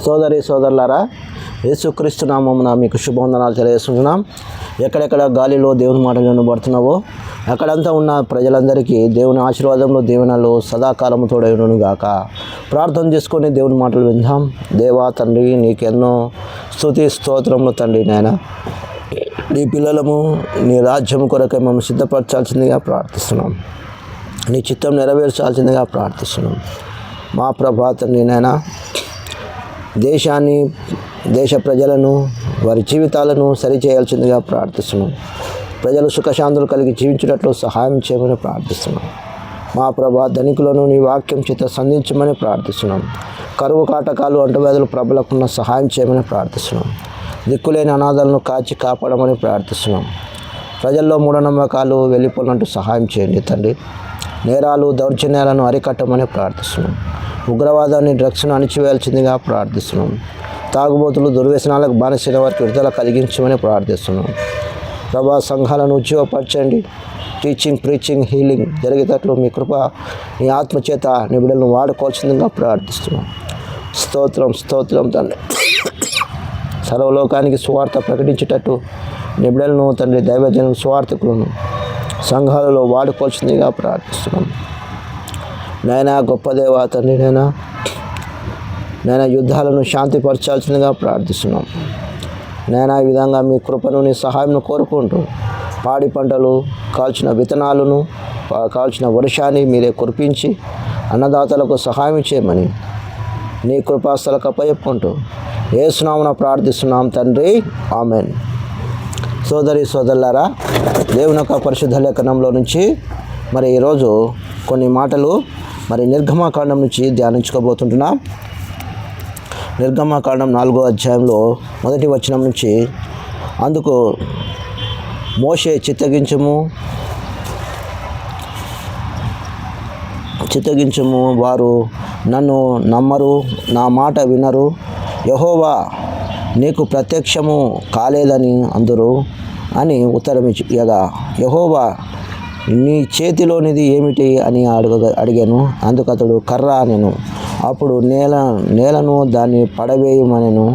సోదరి సోదరులారా, యేసుక్రీస్తు నామమున మీకు శుభవందనాలు తెలియజేస్తున్నాం. ఎక్కడెక్కడ గాలిలో దేవుని మాటలు వినబడుతున్నావో అక్కడంతా ఉన్న ప్రజలందరికీ దేవుని ఆశీర్వాదంలో దీవెనలు సదాకాలము తోడైనను గాక. ప్రార్థన చేసుకొని దేవుని మాటలు విందాం. దేవా తండ్రి, నీకెన్నో స్తుతి స్తోత్రములు తండ్రి. నాయన, నీ పిల్లలము నీ రాజ్యం కొరకై మేము సిద్ధపరచాల్సిందిగా ప్రార్థిస్తున్నాం. నీ చిత్తం నెరవేర్చాల్సిందిగా ప్రార్థిస్తున్నాం. మా ప్రభా తండ్రి, నాయన, దేశాన్ని, దేశ ప్రజలను, వారి జీవితాలను సరిచేయాల్సిందిగా ప్రార్థిస్తున్నాం. ప్రజలు సుఖశాంతులు కలిగి జీవించినట్లు సహాయం చేయమని ప్రార్థిస్తున్నాం. మా ప్రభా, ధనికులను నీ వాక్యం చేత సంధించమని ప్రార్థిస్తున్నాం. కరువు కాటకాలు అంటువ్యాధులు ప్రబలకుండా సహాయం చేయమని ప్రార్థిస్తున్నాం. దిక్కులేని అనాథాలను కాచి కాపాడమని ప్రార్థిస్తున్నాం. ప్రజల్లో మూఢనమ్మకాలు వెళ్ళిపోయినట్టు సహాయం చేయండి తండ్రి. నేరాలు, దౌర్జన్యాలను అరికట్టమని ప్రార్థిస్తున్నాం. ఉగ్రవాదాన్ని, డ్రగ్స్ను అణిచివేయాల్సిందిగా ప్రార్థిస్తున్నాం. తాగుబోతులు, దుర్వ్యసనాలకు బానిసైన వారికి విడుదల కలిగించమని ప్రార్థిస్తున్నాం. ప్రభా, సంఘాలను ఉజ్జీవపరచండి. టీచింగ్, ప్రీచింగ్, హీలింగ్ జరిగేటట్లు మీ కృప, మీ ఆత్మచేత నీ బిడ్డలను వాడుకోవాల్సిందిగా ప్రార్థిస్తున్నాం. స్తోత్రం, స్తోత్రం తండ్రి. సర్వలోకానికి సువార్త ప్రకటించేటట్టు నీ బిడ్డలను తండ్రి, దైవజనులు, సువార్థకులను సంఘాలలో వాడుకోవాల్సిందిగా ప్రార్థిస్తున్నాం. నాయనా, గొప్ప దేవా తండ్రి, నాయనా, యుద్ధాలను శాంతిపరచాల్సిందిగా ప్రార్థిస్తున్నాం. నాయనా, ఈ విధంగా మీ కృపను, నీ సహాయం కోరుకుంటూ పాడి పంటలు, కాల్చిన విత్తనాలను, కాల్చిన వర్షాన్ని మీరే కురిపించి అన్నదాతలకు సహాయం చేయమని నీ కృపాస్థలకు అప్పచెప్పుకుంటూ యేసు నామమున ప్రార్థిస్తున్నాం తండ్రి, ఆమెన్. సోదరి సోదరులారా, దేవుని యొక్క పరిశుద్ధ లేఖనంలో నుంచి మరి ఈరోజు కొన్ని మాటలు నిర్గమకాండం నుంచి ధ్యానించుకోబోతుంటున్నాం. నిర్గమకాండం 4వ అధ్యాయంలో 1వ వచనం నుంచి, అందుకు మోషే చిత్తగించుము, వారు నన్ను నమ్మరు, నా మాట వినరు, యెహోవా నీకు ప్రత్యక్షము కాలేదని అందురు అని ఉత్తరం ఇయ్యగా, యెహోవా నీ చేతిలోనిది ఏమిటి అని అడిగాను. అందుకు అతడు కర్ర అనెను. అప్పుడు నేలను దాన్ని పడవేయమనెను.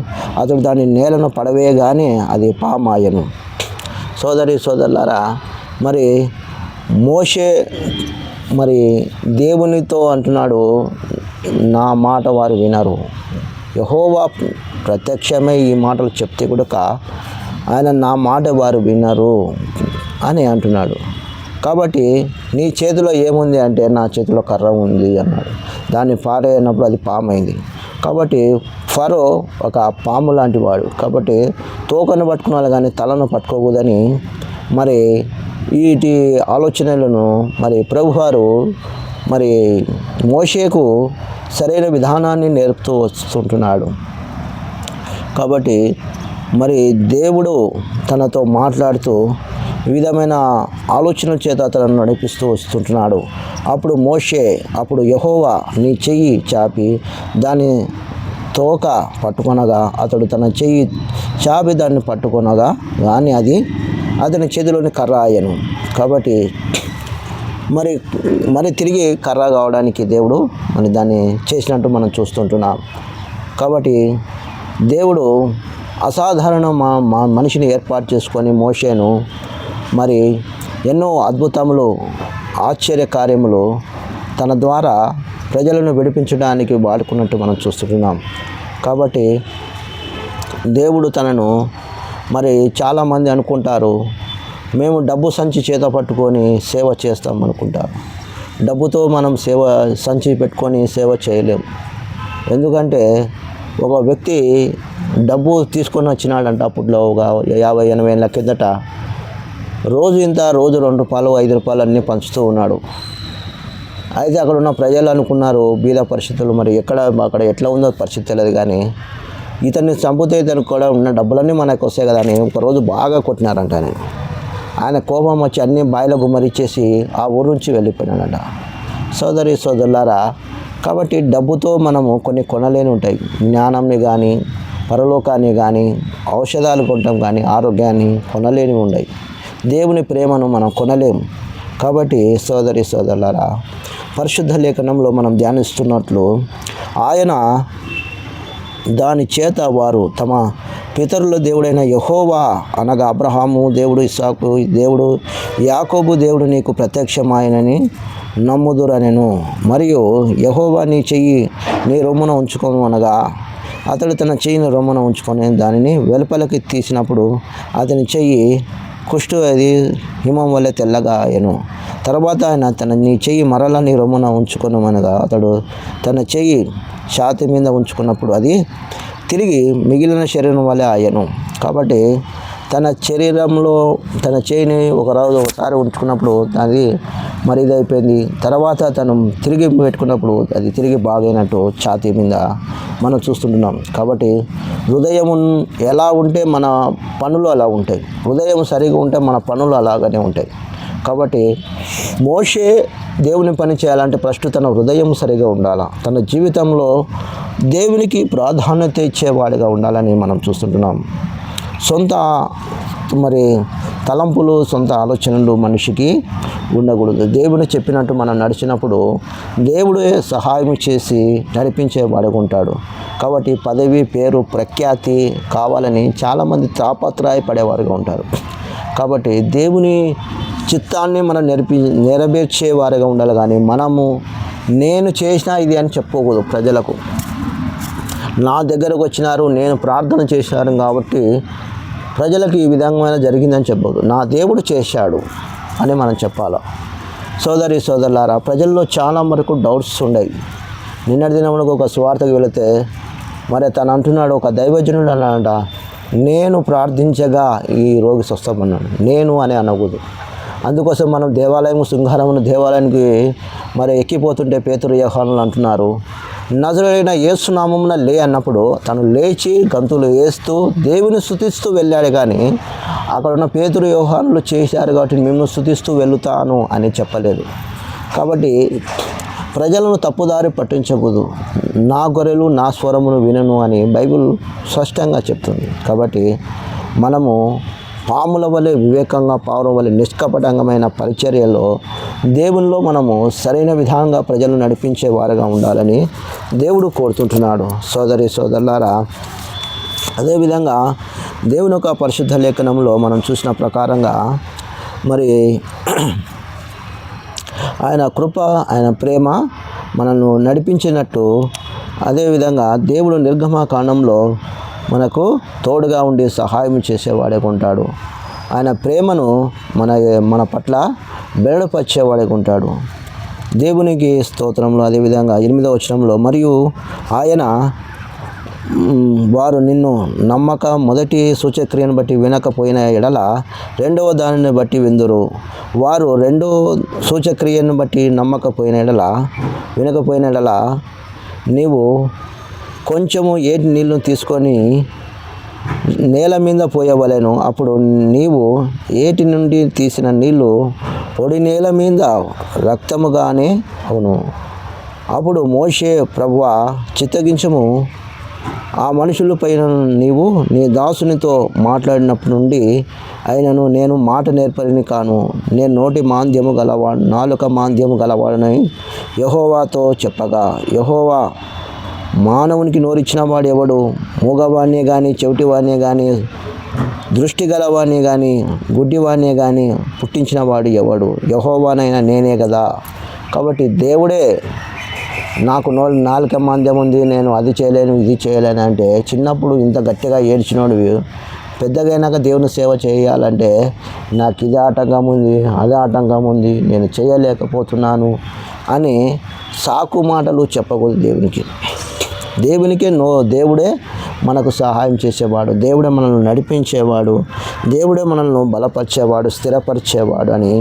అతడు దాని నేలను పడవేయగానే అది పామాయను. సోదరి సోదరులారా, మరి మోషే దేవునితో అంటున్నాడు, నా మాట వారు వినరు. యెహోవా ప్రత్యక్షమై ఈ మాటలు చెప్తే కూడా ఆయన నా మాట వారు వినరు అని అంటున్నాడు. కాబట్టి నీ చేతిలో ఏముంది అంటే, నా చేతిలో కర్ర ఉంది అన్నాడు. దాన్ని పారేయనప్పుడు అది పామైంది. కాబట్టి ఫరో ఒక పాము లాంటి వాడు. కాబట్టి తోకను పట్టుకున్నాడు కానీ తలను పట్టుకోకూడదని వీటి ఆలోచనలను ప్రభువారు మోషేకు సరైన విధానాన్ని నేర్పుతూ వస్తుంటున్నాడు. కాబట్టి దేవుడు తనతో మాట్లాడుతూ వివిధమైన ఆలోచనల చేత అతను నడిపిస్తూ వస్తుంటున్నాడు. అప్పుడు యెహోవా నీ చెయ్యి చాపి దాని తోక పట్టుకొనగా, అతడు తన చెయ్యి చాపి దాన్ని పట్టుకొనగా కానీ అది అతని చేతిలోని కర్ర అయ్యను. కాబట్టి తిరిగి కర్ర కావడానికి దేవుడు దాన్ని చేసినట్టు మనం చూస్తుంటున్నాం. కాబట్టి దేవుడు అసాధారణ మనిషిని ఏర్పాటు చేసుకొని మోషేను ఎన్నో అద్భుతములు, ఆశ్చర్య కార్యములు తన ద్వారా ప్రజలను విడిపించడానికి వాడుకున్నట్టు మనం చూస్తున్నాం. కాబట్టి దేవుడు తనను చాలామంది అనుకుంటారు, మేము డబ్బు సంచి చేత పట్టుకొని సేవ చేస్తాం అనుకుంటారు. డబ్బుతో మనం సంచి పెట్టుకొని సేవ చేయలేం. ఎందుకంటే ఒక వ్యక్తి డబ్బు తీసుకొని వచ్చినాడంట. అప్పట్లో ఒక 50-80 ఏళ్ళ కిందట రోజు 2 రూపాయలు 5 రూపాయలు అన్నీ పంచుతూ ఉన్నాడు. అయితే అక్కడ ఉన్న ప్రజలు అనుకున్నారు, బీద పరిస్థితులు అక్కడ ఎట్లా ఉందో పరిస్థితి తెలియదు, కానీ ఇతన్ని చంపితే ఇతనికి కూడా ఉన్న డబ్బులన్నీ మనకు వస్తాయి కదా అని ఒకరోజు బాగా కొట్టినారంట. ఆయన కోపం వచ్చి అన్ని బాయిలో గుమ్మరిచ్చేసి ఆ ఊరు నుంచి వెళ్ళిపోయినాడంట. సోదరి సోదరులారా, కాబట్టి డబ్బుతో మనము కొన్ని కొనలేని ఉంటాయి. జ్ఞానాన్ని కానీ, పరలోకాన్ని కానీ, ఔషధాలు కొనటం కానీ, ఆరోగ్యాన్ని కొనలేని ఉన్నాయి. దేవుని ప్రేమను మనం కొనలేము. కాబట్టి సోదరి సోదరులారా, పరిశుద్ధ లేఖనంలో మనం ధ్యానిస్తున్నట్లు ఆయన దాని చేత వారు తమ పితరుల దేవుడైన యెహోవా అనగా అబ్రహాము దేవుడు, ఇస్సాకు దేవుడు, యాకోబు దేవుడు నీకు ప్రత్యక్షమాయనని నమ్ముదురనెను. మరియు యెహోవా నీ చెయ్యి నీ రొమ్మున ఉంచుకొను అనగా అతడు తన చెయ్యిని రొమ్మున ఉంచుకొని దానిని వెలుపలకి తీసినప్పుడు అతని చెయ్యి కుష్టు అది హిమం వల్లే తెల్లగా అయ్యెను. తర్వాత ఆయన నీ చెయ్యి మరలా నీ రొమ్మున ఉంచుకొనమనగా అతడు తన చెయ్యి ఛాతీ మీద ఉంచుకున్నప్పుడు అది తిరిగి మిగిలిన శరీరం వల్లే అయ్యను. కాబట్టి తన శరీరంలో తన చేయిని ఒకసారి ఉంచుకున్నప్పుడు అది మరి ఇదైపోయింది. తర్వాత తను తిరిగి పెట్టుకున్నప్పుడు అది తిరిగి బాగైనట్టు ఛాతీ మీద మనం చూస్తుంటున్నాం. కాబట్టి హృదయం ఎలా ఉంటే మన పనులు అలా ఉంటాయి. హృదయం సరిగా ఉంటే మన పనులు అలాగనే ఉంటాయి. కాబట్టి మోషే దేవుని పని చేయాలంటే ఫస్ట్ తన హృదయం సరిగా ఉండాలి. తన జీవితంలో దేవునికి ప్రాధాన్యత ఇచ్చేవాడిగా ఉండాలని మనం చూస్తుంటున్నాం. సొంత తలంపులు, సొంత ఆలోచనలు మనిషికి ఉండకూడదు. దేవుని చెప్పినట్టు మనం నడిచినప్పుడు దేవుడే సహాయం చేసి నడిపించేవాడిగా ఉంటాడు. కాబట్టి పదవి, పేరు, ప్రఖ్యాతి కావాలని చాలామంది తాపత్రయపడేవారుగా ఉంటారు. కాబట్టి దేవుని చిత్తాన్ని మనం నెరవేర్చేవారుగా ఉండాలి. కానీ మనము నేను చేసిన ఇది అని చెప్పుకోకూడదు. ప్రజలకు నా దగ్గరకు వచ్చినారు, నేను ప్రార్థన చేశాను కాబట్టి ప్రజలకు ఈ విధంగా జరిగిందని చెప్పకూడదు. నా దేవుడు చేశాడు అని మనం చెప్పాలి. సోదరులారా, ప్రజల్లో చాలా వరకు డౌట్స్ ఉన్నాయి. నిన్నటి దినంలో ఒక స్వార్థకు వెళితే తను అంటున్నాడు, ఒక దైవజనుడు అన్నాడంట, నేను ప్రార్థించగా ఈ రోగి స్వస్థమన్నాడు. నేను అని అనకూడదు. అందుకోసం మనం శృంగారమును దేవాలయానికి ఎక్కిపోతుంటే పేతురు, యోహానులు అంటున్నారు, నజరేయుడైన యేసు నామమున లే అన్నప్పుడు తను లేచి గంతులు వేస్తూ దేవుని స్తుతిస్తూ వెళ్ళాడు. కానీ అక్కడ ఉన్న పేతురు, యోహానులు చేశారు కాబట్టి మిమ్మల్ని స్తుతిస్తూ వెళుతాను అని చెప్పలేదు. కాబట్టి ప్రజలను తప్పుదారి పట్టించకూడదు. నా గొర్రెలు నా స్వరమును వినను అని బైబిల్ స్పష్టంగా చెప్తుంది. కాబట్టి మనము పాముల వలె వివేకంగా, పావుల వలె నిష్కపటంగమైన పరిచర్యలో దేవునిలో మనము సరైన విధంగా ప్రజలను నడిపించే వారుగా ఉండాలని దేవుడు కోరుతుంటున్నాడు. సోదరులారా, అదేవిధంగా దేవుని యొక్క పరిశుద్ధ లేఖనంలో మనం చూసిన ప్రకారంగా ఆయన కృప, ఆయన ప్రేమ మనను నడిపించినట్టు, అదేవిధంగా దేవుడు నిర్గమకాండంలో మనకు తోడుగా ఉండి సహాయం చేసేవాడే ఉంటాడు. ఆయన ప్రేమను మన పట్ల బెరడుపరిచేవాడే ఉంటాడు. దేవునికి స్తోత్రంలో అదేవిధంగా 8వ వచనంలో, మరియు ఆయన వారు నిన్ను నమ్మక మొదటి సూచక్రియను బట్టి వినకపోయిన ఎడల రెండవ దానిని బట్టి విందురు. వారు రెండో సూచక్రియను బట్టి వినకపోయిన ఎడల నీవు కొంచెము ఏటి నీళ్లు తీసుకొని నేల మీద పోయవలెను. అప్పుడు నీవు ఏటి నుండి తీసిన నీళ్లు పొడి నేల మీద రక్తముగానే అవును. అప్పుడు మోషే, ప్రభువా చిత్తగించము, ఆ మనుషుల పైన నీవు నీ దాసునితో మాట్లాడినప్పటి నుండి అయినను నేను మాట నేర్పరిని కాను, నేను నాలుక మాంద్యము గలవాడని యెహోవాతో చెప్పగా, యెహోవా మానవునికి నోరిచ్చిన వాడు ఎవడు? మూగవాణ్ణే కానీ, చెవిటివాణ్ణే కానీ, దృష్టి గలవాణ్ణే కానీ, గుడ్డివాణ్ణే కానీ పుట్టించిన వాడు ఎవడు? యెహోవానైనా నేనే కదా. కాబట్టి దేవుడే నాకు నాలుక మాంద్యం ఉంది, నేను అది చేయలేను ఇది చేయలేను అంటే, చిన్నప్పుడు ఇంత గట్టిగా ఏడ్చినోడు పెద్దగైనాక దేవుని సేవ చేయాలంటే నాకు ఇది ఆటంకం ఉంది, అదే ఆటంకం ఉంది, నేను చేయలేకపోతున్నాను అని సాకు మాటలు చెప్పకూడదు. దేవునికే దేవుడే మనకు సహాయం చేసేవాడు, దేవుడే మనల్ని నడిపించేవాడు, దేవుడే మనల్ని బలపరిచేవాడు, స్థిరపరిచేవాడు అని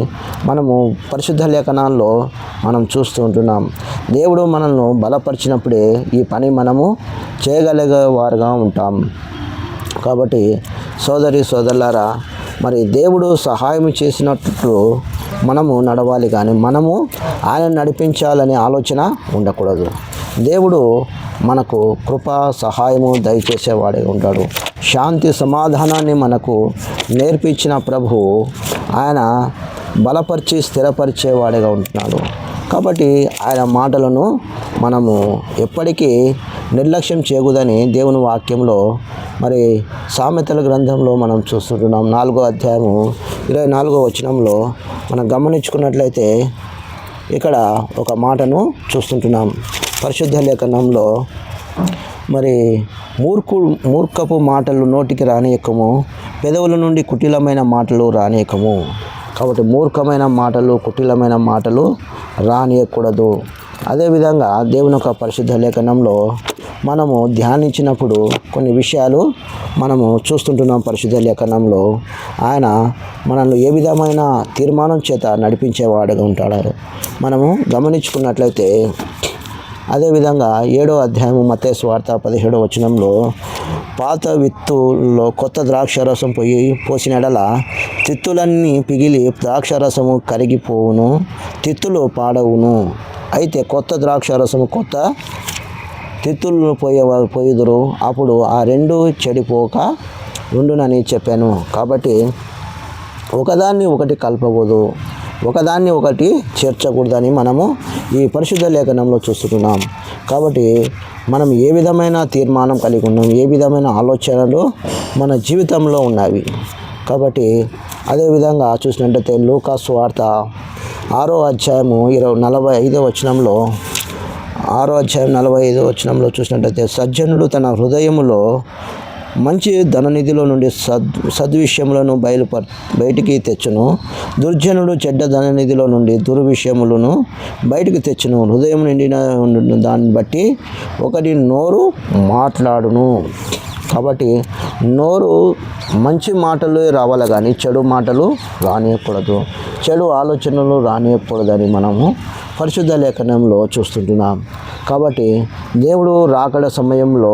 మనము పరిశుద్ధ లేఖనాల్లో మనం చూస్తూ ఉంటున్నాం. దేవుడు మనల్ని బలపరిచినప్పుడే ఈ పని మనము చేయగలిగేవారుగా ఉంటాం. కాబట్టి సోదరులారా, దేవుడు సహాయం చేసినట్లు మనము నడవాలి. కానీ మనము ఆయన నడిపించాలనే ఆలోచన ఉండకూడదు. దేవుడు మనకు కృప, సహాయము దయచేసేవాడే ఉంటాడు. శాంతి, సమాధానాన్ని మనకు నేర్పించిన ప్రభువు ఆయన బలపరిచి స్థిరపరిచేవాడిగా ఉంటున్నాడు. కాబట్టి ఆయన మాటలను మనము ఎప్పటికీ నిర్లక్ష్యం చేయకూడదని దేవుని వాక్యంలో మరి సామెతల గ్రంథంలో మనం చూస్తుంటున్నాం. 4వ అధ్యాయము 24వ వచనంలో మనం గమనించుకున్నట్లయితే ఇక్కడ ఒక మాటను చూస్తుంటున్నాం. పరిశుద్ధ లేఖనంలో మరి మూర్ఖపు మాటలు నోటికి రానియకము, పెదవుల నుండి కుటిలమైన మాటలు రానియకము. కాబట్టి మూర్ఖమైన మాటలు, కుటిలమైన మాటలు రానియకూడదు. అదేవిధంగా దేవుని యొక్క పరిశుద్ధ లేఖనంలో మనము ధ్యానించినప్పుడు కొన్ని విషయాలు మనము చూస్తుంటున్నాం. పరిశుద్ధ లేఖనంలో ఆయన మనల్ని ఏ విధమైన తీర్మానం చేత నడిపించేవాడుగా ఉంటాడు మనము గమనించుకున్నట్లయితే, అదేవిధంగా 7వ అధ్యాయము మత్తయి సువార్త 17వ వచనంలో పాత విత్తుల్లో కొత్త ద్రాక్షరసం పోసిన ఎడల తిత్తులన్నీ పిగిలి ద్రాక్షరసము కరిగిపోవును, తిత్తులు పాడవును. అయితే కొత్త ద్రాక్షరసము కొత్త తిత్తులను పోయుదురు, అప్పుడు ఆ రెండు చెడిపోక ఉండునని చెప్పాను. కాబట్టి ఒకదాన్ని ఒకటి కలపకూడదు, ఒకదాన్ని ఒకటి చేర్చకూడదని మనము ఈ పరిశుద్ధ లేఖనంలో చూస్తున్నాం. కాబట్టి మనం ఏ విధమైన తీర్మానం కలిగి ఉన్నాం, ఏ విధమైన ఆలోచనలు మన జీవితంలో ఉన్నవి. కాబట్టి అదేవిధంగా చూసినట్లయితే లూకా సువార్త 6వ అధ్యాయము 45వ వచనంలో 6వ అధ్యాయం 45వ వచనంలో చూసినట్లయితే, సజ్జనుడు తన హృదయములో మంచి ధననిధిలో నుండి సద్విషయములను బయటికి తెచ్చును, దుర్జనుడు చెడ్డ ధననిధిలో నుండి దుర్విషయములను బయటికి తెచ్చును. హృదయం నిండిన దాన్ని బట్టి ఒకటి నోరు మాట్లాడును. కాబట్టి నోరు మంచి మాటలు రావాలి కానీ చెడు మాటలు రానియకూడదు, చెడు ఆలోచనలు రానియకూడదని మనము పరిశుద్ధ లేఖనంలో చూస్తుంటున్నాం. కాబట్టి దేవుడు రాకడ సమయంలో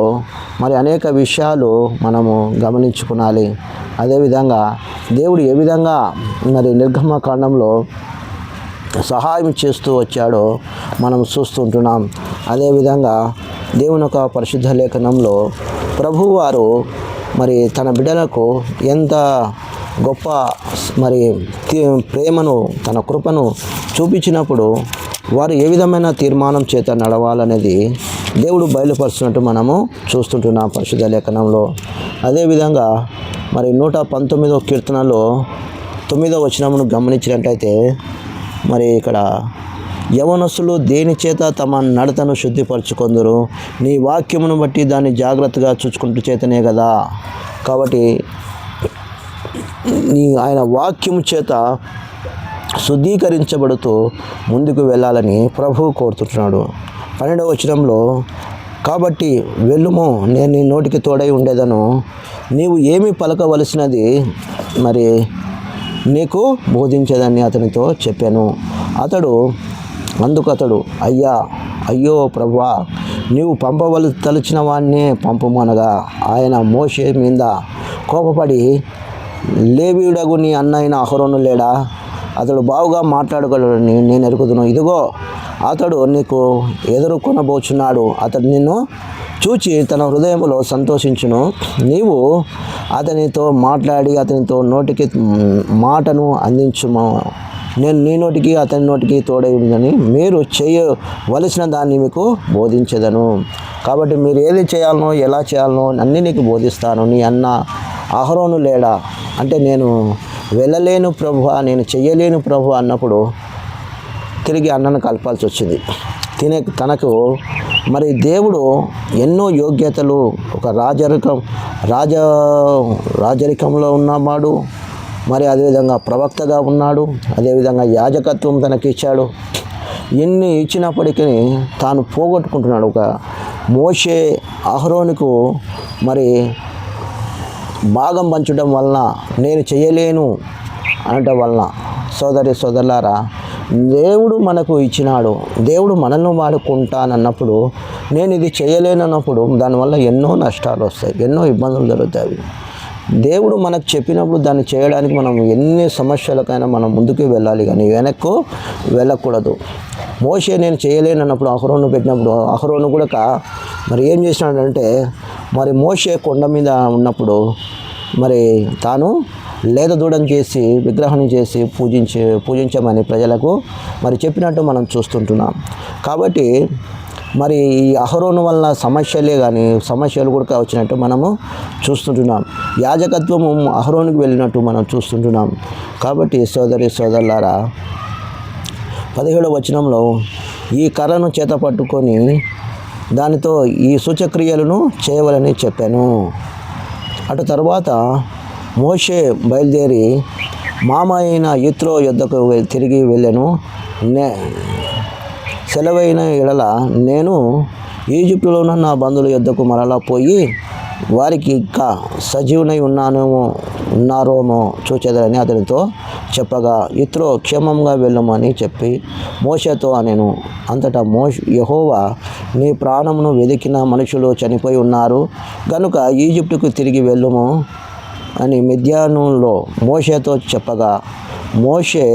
మరి అనేక విషయాలు మనము గమనించుకోవాలి. అదేవిధంగా దేవుడు ఏ విధంగా మరి నిర్గమకాండంలో సహాయం చేస్తూ వచ్చాడో మనం చూస్తుంటున్నాం. అదేవిధంగా దేవుని యొక్క పరిశుద్ధ లేఖనంలో ప్రభువారు మరి తన బిడ్డలకు ఎంత గొప్ప మరి ప్రేమను, తన కృపను చూపించినప్పుడు వారు ఏ విధమైన తీర్మానం చేత నడవాలనేది దేవుడు బయలుపరుస్తున్నట్టు మనము చూస్తుంటున్నాం పరిశుద్ధ లేఖనంలో. అదేవిధంగా మరి 119వ కీర్తనలో 9వ వచనమును గమనించినట్లయితే, మరి ఇక్కడ యవనస్తులు దేని చేత తమ నడతను శుద్ధిపరచుకొందురు, నీ వాక్యమును బట్టి దాన్ని జాగ్రత్తగా చూసుకుంటూ చేతనే కదా. కాబట్టి ఆయన వాక్యము చేత శుద్ధీకరించబడుతూ ముందుకు వెళ్ళాలని ప్రభువు కోరుతుంటున్నాడు. 12వ వచనంలో, కాబట్టి వెళ్ళుము, నేను నీ నోటికి తోడై ఉండేదను, నీవు ఏమి పలకవలసినది మరి నీకు బోధించేదని అతనితో చెప్పాను. అందుకు అతడు అయ్యో ప్రభువా, నీవు తలచిన వాడినే పంపమనగా ఆయన మోషే మీద కోపపడి, లేవీయుడగు నీ అన్నైన అహరోను లేడా, అతడు బాగుగా మాట్లాడగలడని నేను ఎరుగుదును. ఇదిగో అతడు నీకు ఎదుర్కొనబోచున్నాడు, అతడు నిన్ను చూచి తన హృదయంలో సంతోషించును. నీవు అతనితో మాట్లాడి అతనితో నోటికి మాటను అందించుము. నేను నీ నోటికి అతని నోటికి తోడై ఉందని మీరు చేయవలసిన దాన్ని మీకు బోధించేదను. కాబట్టి మీరు ఏది చేయాలనో ఎలా చేయాలనో అన్నీ నీకు బోధిస్తాను. నీ అన్న అహరోను లేడా అంటే, నేను వెళ్ళలేను ప్రభువా, నేను చెయ్యలేను ప్రభు అన్నప్పుడు తిరిగి అన్నను కలపాల్సి వచ్చింది. తనకు మరి దేవుడు ఎన్నో యోగ్యతలు, ఒక రాజరికంలో ఉన్నవాడు, మరి అదేవిధంగా ప్రవక్తగా ఉన్నాడు, అదేవిధంగా యాజకత్వం తనకి ఇచ్చాడు. ఎన్ని ఇచ్చినప్పటికీ తాను పోగొట్టుకుంటున్నాడు. ఒక మోషే అహరోనుకు మరి భాగం పంచడం వలన, నేను చేయలేను అనటం వలన, సోదరులారా, దేవుడు మనకు ఇచ్చినాడు, దేవుడు మనల్ని వాడుకుంటానన్నప్పుడు, నేను ఇది చేయలేనన్నప్పుడు దానివల్ల ఎన్నో నష్టాలు వస్తాయి, ఎన్నో ఇబ్బందులు జరుగుతాయి. దేవుడు మనకు చెప్పినప్పుడు దాన్ని చేయడానికి మనం ఎన్ని సమస్యలకైనా మనం ముందుకు వెళ్ళాలి కానీ వెనక్కు వెళ్ళకూడదు. మోషే నేను చేయలేనన్నప్పుడు అహరోను పెట్టినప్పుడు అహరోను కూడా మరి ఏం చేసినాడంటే, మరి మోషే కొండ మీద ఉన్నప్పుడు మరి తాను లేద దూడం చేసి విగ్రహం చేసి పూజించమని ప్రజలకు మరి చెప్పినట్టు మనం చూస్తుంటున్నాం. కాబట్టి మరి ఈ అహరోను వల్ల సమస్యలు కూడా వచ్చినట్టు మనము చూస్తుంటున్నాం. యాజకత్వము అహరోనుకు వెళ్ళినట్టు మనం చూస్తుంటున్నాం. కాబట్టి సోదరులారా, 17వ వచనంలో ఈ కర్రను చేత పట్టుకొని దానితో ఈ సూచక్రియలను చేయవలని చెప్పాను. అటు తర్వాత మోషే బయలుదేరి మామ అయిన యిత్రో యొద్దకు తిరిగి వెళ్ళాను. సెలవైన ఎడల నేను ఈజిప్టులో ఉన్న నా బంధువుల యొద్దకు మరలా పోయి వారికి ఇంకా సజీవునై ఉన్నారోమో చూచేదరని అతనితో చెప్పగా, యిత్రో క్షేమంగా వెళ్ళమని చెప్పి మోషేతో అనెను. అంతటా యెహోవా, నీ ప్రాణమును వెదికిన మనుషులు చనిపోయి ఉన్నారు గనుక ఈజిప్టుకు తిరిగి వెళ్ళుము అని మిద్యానులో మోషేతో చెప్పగా, మోషే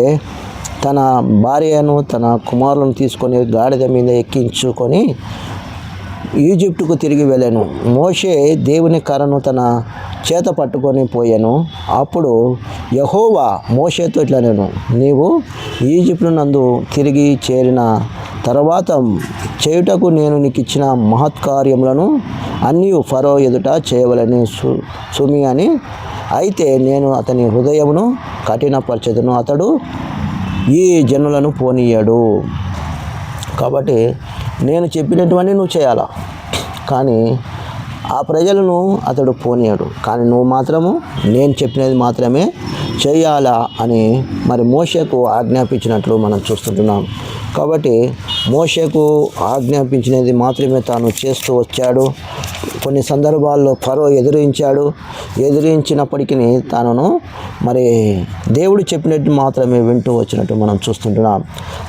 తన భార్యను తన కుమారులను తీసుకొని గాడిద మీద ఎక్కించుకొని ఈజిప్టుకు తిరిగి వెళ్ళాను. మోషే దేవుని కర్రను తన చేత పట్టుకొని పోయాను. అప్పుడు యెహోవా మోషేతో ఇట్లనెను, నీవు ఈజిప్టు నందు తిరిగి చేరిన తర్వాత చేయుటకు నేను నీకు ఇచ్చిన మహత్కార్యములను అన్నీ ఫరో ఎదుట చేయవలని సుమి అని. అయితే నేను అతని హృదయమును కఠినపరచెదను, అతడు ఈ జనులను పోనీయడు. కాబట్టి నేను చెప్పినటువంటి నువ్వు చేయాలా, కానీ ఆ ప్రజలను అతడు పోనీయడు. కానీ నువ్వు మాత్రము నేను చెప్పినది మాత్రమే చేయాలా అని మరి మోషేకు ఆజ్ఞాపించినట్లు మనం చూస్తుంటున్నాం. కాబట్టి మోషేకు ఆజ్ఞాపించినది మాత్రమే తాను చేస్తూ వచ్చాడు. కొన్ని సందర్భాల్లో ఫరో ఎదిరించినప్పటికీ తాను మరి దేవుడు చెప్పినట్టు మాత్రమే వింటూ వచ్చినట్టు మనం చూస్తుంటున్నాం.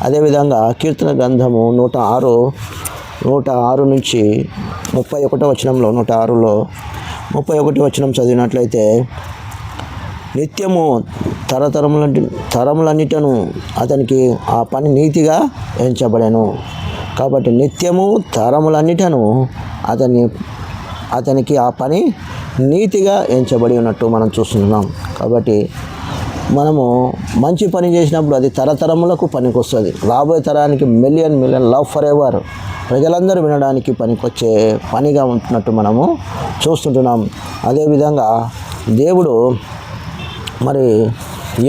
అదేవిధంగా కీర్తన గ్రంథము 106 నుంచి 31వ వచనంలో 106లో 31వ వచనం చదివినట్లయితే, నిత్యము తరములన్నిటను అతనికి ఆ పని నీతిగా ఎంచబడెను. కాబట్టి నిత్యము తరములన్నిటను అతనికి ఆ పని నీతిగా ఎంచబడి ఉన్నట్టు మనం చూస్తున్నాం. కాబట్టి మనము మంచి పని చేసినప్పుడు అది తరతరములకు పనికొస్తుంది. రాబోయే తరానికి మిలియన్ లవ్ ఫర్ ఎవర్, ప్రజలందరూ వినడానికి పనికొచ్చే పనిగా ఉంటున్నట్టు మనము చూస్తుంటున్నాం. అదేవిధంగా దేవుడు మరి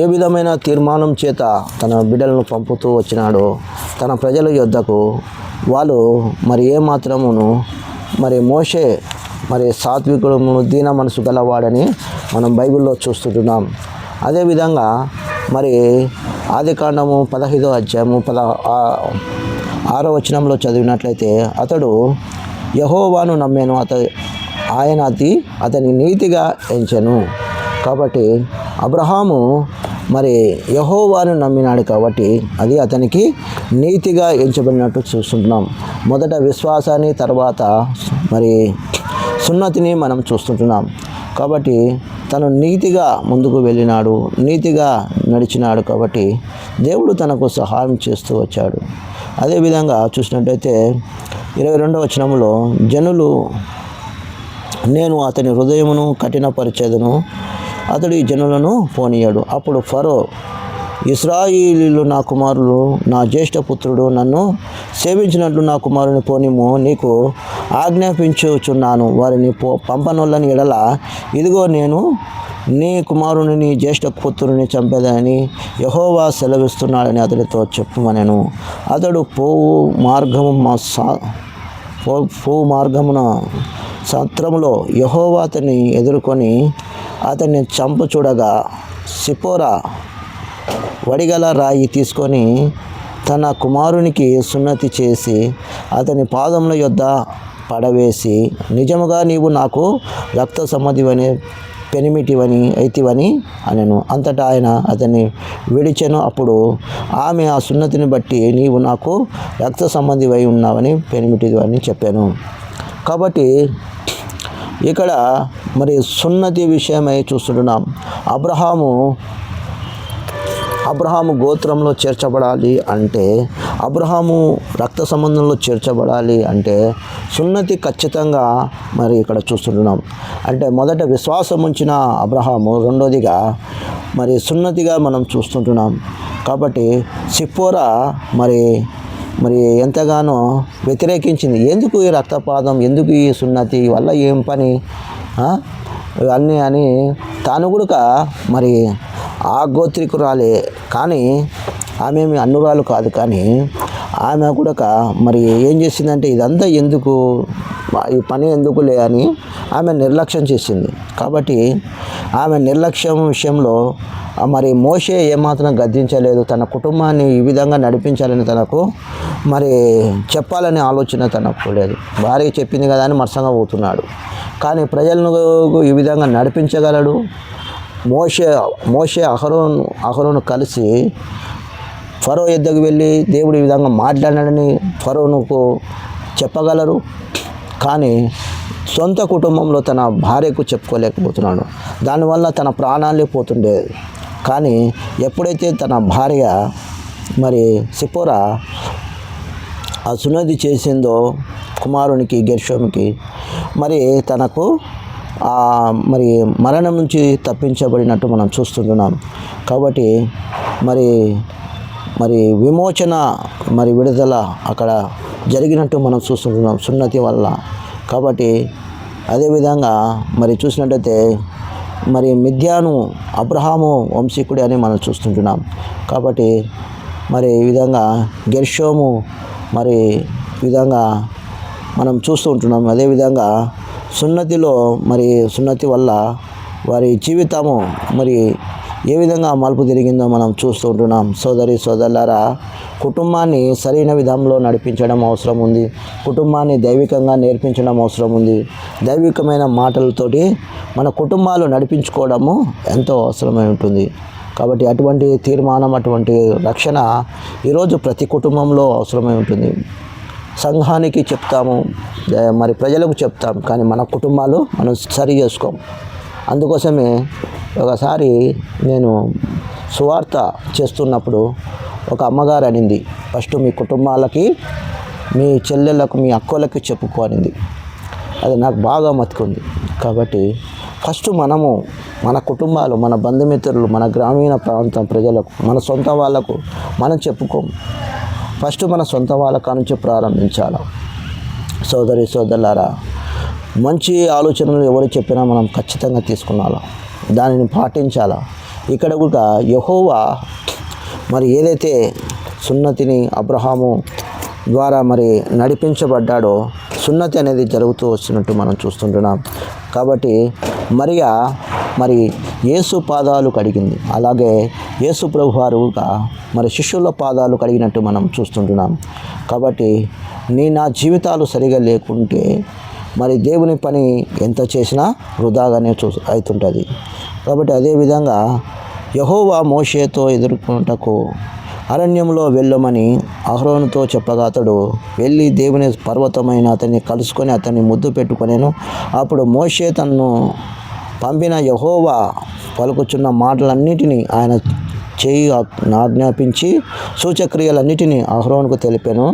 ఏ విధమైన తీర్మానం చేత తన బిడ్డలను పంపుతూ వచ్చినాడో తన ప్రజల యొద్దకు, వాళ్ళు మరి ఏమాత్రమును మరి మోషే మరి సాత్వికుడు దీన మనసు గలవాడని మనం బైబిల్లో చూస్తుంటున్నాం. అదేవిధంగా మరి ఆదికాండము 15వ అధ్యాయము 6వ వచనంలో చదివినట్లయితే, అతడు యెహోవాను నమ్మాను, ఆయన అతని నీతిగా ఎంచెను. కాబట్టి అబ్రహాము మరి యెహోవాను నమ్మినాడు కాబట్టి అది అతనికి నీతిగా ఎంచబడినట్టు చూస్తుంటున్నాం. మొదట విశ్వాసాన్ని, తర్వాత మరి సున్నతిని మనం చూస్తుంటున్నాం. కాబట్టి తను నీతిగా ముందుకు వెళ్ళినాడు, నీతిగా నడిచినాడు. కాబట్టి దేవుడు తనకు సహాయం చేస్తూ వచ్చాడు. అదేవిధంగా చూసినట్టయితే 22వ వచనంలో, జనులు నేను అతని హృదయమును కఠినపరిచెదను, అతడు ఈ జనులను పోనీయడు. అప్పుడు ఫరో, ఇశ్రాయేలీయులు నా కుమారులు, నా జ్యేష్ఠ పుత్రుడు, నన్ను సేవించినట్లు నా కుమారుని పోనిము, నీకు ఆజ్ఞాపించుచున్నాను. వారిని పంపనొల్లని ఎడల ఇదిగో నేను నీ కుమారుని నీ జ్యేష్ఠ పుత్రుని చంపేదని యెహోవా సెలవిస్తున్నాడని అతడితో చెప్పుమనెను. అతడు పోవు మార్గమున సత్రములో యెహోవా అతన్ని ఎదుర్కొని అతన్ని చంపు చూడగా, సిపోరా వడిగల రాయి తీసుకొని తన కుమారునికి సున్నతి చేసి అతని పాదముల యొద్ద పడవేసి, నిజముగా నీవు నాకు రక్త సంబంధివని పెనిమిటివని అయితివని అనెను. అంతటా ఆయన అతన్ని విడిచెను. అప్పుడు ఆమె ఆ సున్నతిని బట్టి నీవు నాకు రక్త సంబంధివై ఉన్నావని పెనిమిటివని చెప్పాను. కాబట్టి ఇక్కడ మరి సున్నతి విషయమై చూస్తుంటున్నాం. అబ్రహాము గోత్రంలో చేర్చబడాలి అంటే, అబ్రహాము రక్త సంబంధంలో చేర్చబడాలి అంటే సున్నతి ఖచ్చితంగా మరి ఇక్కడ చూస్తుంటున్నాం. అంటే మొదట విశ్వాసం ఉంచిన అబ్రహాము, రెండోదిగా మరి సున్నతిగా మనం చూస్తుంటున్నాం. కాబట్టి సిప్పోరా మరి మరి ఎంతగానో వ్యతిరేకించింది. ఎందుకు ఈ రక్తపాతం, ఎందుకు ఈ సున్నతి వల్ల ఏం పని అన్నీ అని తాను కూడా మరి ఆ గోత్రికురాలే, కానీ ఆమె అన్నురాలు కాదు, కానీ ఆమె కూడా మరి ఏం చేసిందంటే ఇదంతా ఎందుకు, ఈ పని ఎందుకులే అని ఆమె నిర్లక్ష్యం చేసింది. కాబట్టి ఆమె నిర్లక్ష్యం విషయంలో మరి మోషే ఏమాత్రం గద్దించలేదు. తన కుటుంబాన్ని ఈ విధంగా నడిపించాలని తనకు మరి చెప్పాలనే ఆలోచన తనకు లేదు. భార్య చెప్పింది కదా అని మరసంగా పోతున్నాడు. కానీ ప్రజలను ఈ విధంగా నడిపించగలడు. మోషే అహరోను కలిసి ఫరో యొద్దకు వెళ్ళి దేవుడు ఈ విధంగా మాట్లాడాడని ఫరోనుకు చెప్పగలరు. కానీ సొంత కుటుంబంలో తన భార్యకు చెప్పుకోలేకపోతున్నాడు. దానివల్ల తన ప్రాణాలే పోతుండేది. కానీ ఎప్పుడైతే తన భార్య మరి సిపోరా ఆ సున్నతి చేసిందో కుమారునికి గెర్షోముకి, మరి తనకు మరి మరణం నుంచి తప్పించబడినట్టు మనం చూస్తుంటున్నాం. కాబట్టి మరి విమోచన, మరి విడుదల అక్కడ జరిగినట్టు మనం చూస్తుంటున్నాం సున్నతి వల్ల. కాబట్టి అదేవిధంగా మరి చూసినట్టయితే మరి మిద్యాను అబ్రహాము వంశీకుడి అని మనం చూస్తుంటున్నాం. కాబట్టి మరి ఈ విధంగా గెర్షోము మరి ఈ విధంగా మనం చూస్తూ ఉంటున్నాం. అదేవిధంగా సున్నతిలో మరి సున్నతి వల్ల వారి జీవితము మరి ఏ విధంగా మలుపు తిరిగిందో మనం చూస్తూ ఉంటున్నాం. సోదరులారా, కుటుంబాన్ని సరైన విధంలో నడిపించడం అవసరం ఉంది. కుటుంబాన్ని దైవికంగా నేర్పించడం అవసరం ఉంది. దైవికమైన మాటలతోటి మన కుటుంబాలు నడిపించుకోవడము ఎంతో అవసరమై ఉంటుంది. కాబట్టి అటువంటి తీర్మానం, అటువంటి రక్షణ ఈరోజు ప్రతి కుటుంబంలో అవసరమై ఉంటుంది. సంఘానికి చెప్తాము, మరి ప్రజలకు చెప్తాం, కానీ మన కుటుంబాలు మనం సరి చేసుకోం. అందుకోసమే ఒకసారి నేను సువార్త చేస్తున్నప్పుడు ఒక అమ్మగారు అనింది, ఫస్ట్ మీ కుటుంబాలకి, మీ చెల్లెళ్ళకు, మీ అక్కలకి చెప్పుకోనింది. అది నాకు బాగా మతికుంది. కాబట్టి ఫస్ట్ మనము మన కుటుంబాలు, మన బంధుమిత్రులు, మన గ్రామీణ ప్రాంతం ప్రజలకు, మన సొంత వాళ్ళకు మనం చెప్పుకోం. ఫస్ట్ మన సొంత వాళ్ళ నుంచి ప్రారంభించాలి. సోదరులారా, మంచి ఆలోచనలు ఎవరు చెప్పినా మనం ఖచ్చితంగా తీసుకున్నాలా, దానిని పాటించాలా. ఇక్కడ కూడా యెహోవా మరి ఏదైతే సున్నతిని అబ్రహాము ద్వారా మరి నడిపించబడ్డాడో, సున్నతి అనేది జరుగుతూ వచ్చినట్టు మనం చూస్తుంటున్నాం. కాబట్టి మరియా మరి యేసు పాదాలు కడిగింది. అలాగే యేసు ప్రభువారుగా మరి శిష్యుల పాదాలు కడిగినట్టు మనం చూస్తుంటున్నాం. కాబట్టి నా జీవితాలు సరిగా లేకుంటే మరి దేవుని పని ఎంత చేసినా వృధాగానే అవుతుంటుంది. కాబట్టి అదేవిధంగా యెహోవా మోషేతో ఎదుర్కొనుటకు అరణ్యంలో వెళ్ళమని అహరోనుతో చెప్పగా అతడు వెళ్ళి దేవుని పర్వతమైన అతన్ని కలుసుకొని అతన్ని ముద్దు పెట్టుకొనేను. అప్పుడు మోషే తన్ను పంపిన యెహోవా పలుకుచున్న మాటలన్నిటినీ ఆయన చేయి ఆజ్ఞాపించి సూచక్రియలన్నిటినీ అహరోనుకు తెలిపాను.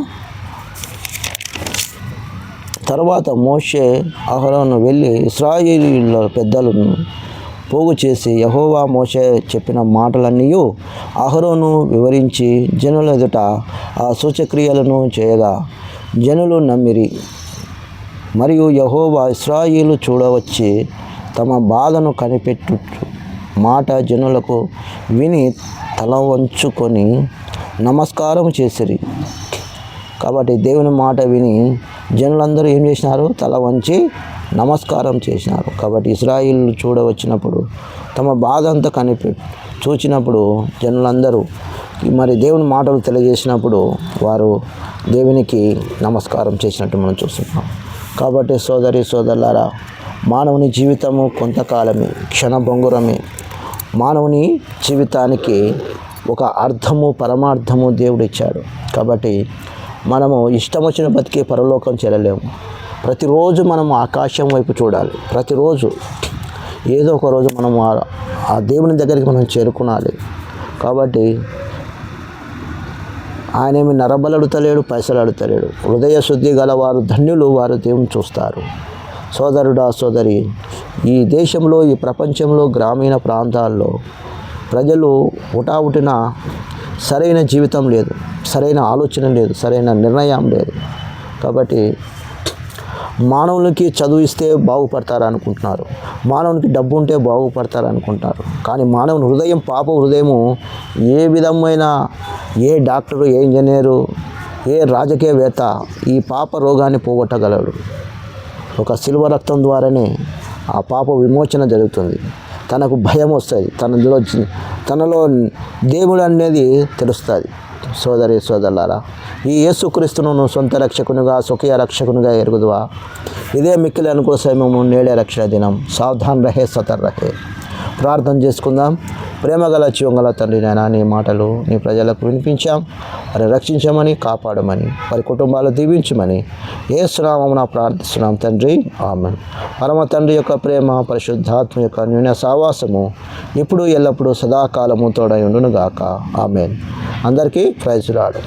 తర్వాత మోషే అహరోను వెళ్ళి ఇశ్రాయేలీయుల పెద్దలను పోగు చేసి యెహోవా మోషే చెప్పిన మాటలన్నీ అహరోను వివరించి జనుల ఎదుట ఆ సూచక్రియలను చేయగా జనులు నమ్మిరి. మరియు యెహోవా ఇశ్రాయేలు చూడవచ్చి తమ బాధను కనిపెట్టు మాట జనులకు విని తల వంచుకొని నమస్కారం చేసిరి. కాబట్టి దేవుని మాట విని జనులందరూ ఏం చేసినారు? తల వంచి నమస్కారం చేసినారు. కాబట్టి ఇశ్రాయేలు చూడవచ్చినప్పుడు తమ బాధ అంతా చూచినప్పుడు జనులందరూ మరి దేవుని మాటలు తెలియజేసినప్పుడు వారు దేవునికి నమస్కారం చేసినట్టు మనం చూస్తున్నాం. కాబట్టి సోదరులారా, మానవుని జీవితము కొంతకాలమే, క్షణభంగురమే. మానవుని జీవితానికి ఒక అర్థము, పరమార్థము దేవుడు ఇచ్చాడు. కాబట్టి మనము ఇష్టం వచ్చిన బతికి పరలోకం చేరలేము. ప్రతిరోజు మనము ఆకాశం వైపు చూడాలి. ప్రతిరోజు ఏదో ఒక రోజు మనము ఆ దేవుని దగ్గరికి మనం చేరుకునాలి. కాబట్టి ఆయనేమి నరబలడుతలేడు, పైసలు అడుతలేడు. హృదయ శుద్ధి గలవారు ధన్యులు, వారు దేవుని చూస్తారు. సోదరుడా, సోదరి, ఈ దేశంలో, ఈ ప్రపంచంలో, గ్రామీణ ప్రాంతాల్లో ప్రజలు హుటాహుటిన సరైన జీవితం లేదు, సరైన ఆలోచన లేదు, సరైన నిర్ణయం లేదు. కాబట్టి మానవులకి చదువు ఇస్తే బాగుపడతారు అనుకుంటున్నారు, మానవునికి డబ్బు ఉంటే బాగుపడతారు అనుకుంటారు. కానీ మానవుని హృదయం, పాప హృదయము ఏ విధమైన ఏ డాక్టరు, ఏ ఇంజనీరు, ఏ రాజకీయవేత్త ఈ పాప రోగాన్ని పోగొట్టగలడు. ఒక శిలువ రక్తం ద్వారానే ఆ పాప విమోచన జరుగుతుంది. తనకు భయం వస్తుంది, తనలో దేవుడు అనేది తెలుస్తుంది. సోదరి సోదరులారా, ఈ యేసుక్రీస్తును నువ్వు సొంత రక్షకునిగా, స్వకీయ రక్షకునిగా ఎరుగుదువా? ఇదే మిక్కిలి అనుకూల సమయము, నేడే రక్షణ దినం. సావధాన్ రహే, సతర్ రహే. ప్రార్థన చేసుకుందాం. ప్రేమగల జీవంగల తండ్రి నాయనా, నీ మాటలు నీ ప్రజలకు వినిపించాం. వారిని రక్షించమని, కాపాడమని, వారి కుటుంబాలు దీవించమని యేసునామమున ప్రార్థిస్తున్నాం తండ్రి, ఆమేన్. పరమ తండ్రి యొక్క ప్రేమ, పరిశుద్ధాత్మ యొక్క అన్యోన్య సహవాసము ఇప్పుడు ఎల్లప్పుడూ సదాకాలము తోడై ఉండునుగాక. ఆమేన్. అందరికీ ప్రైజ్ లార్డ్.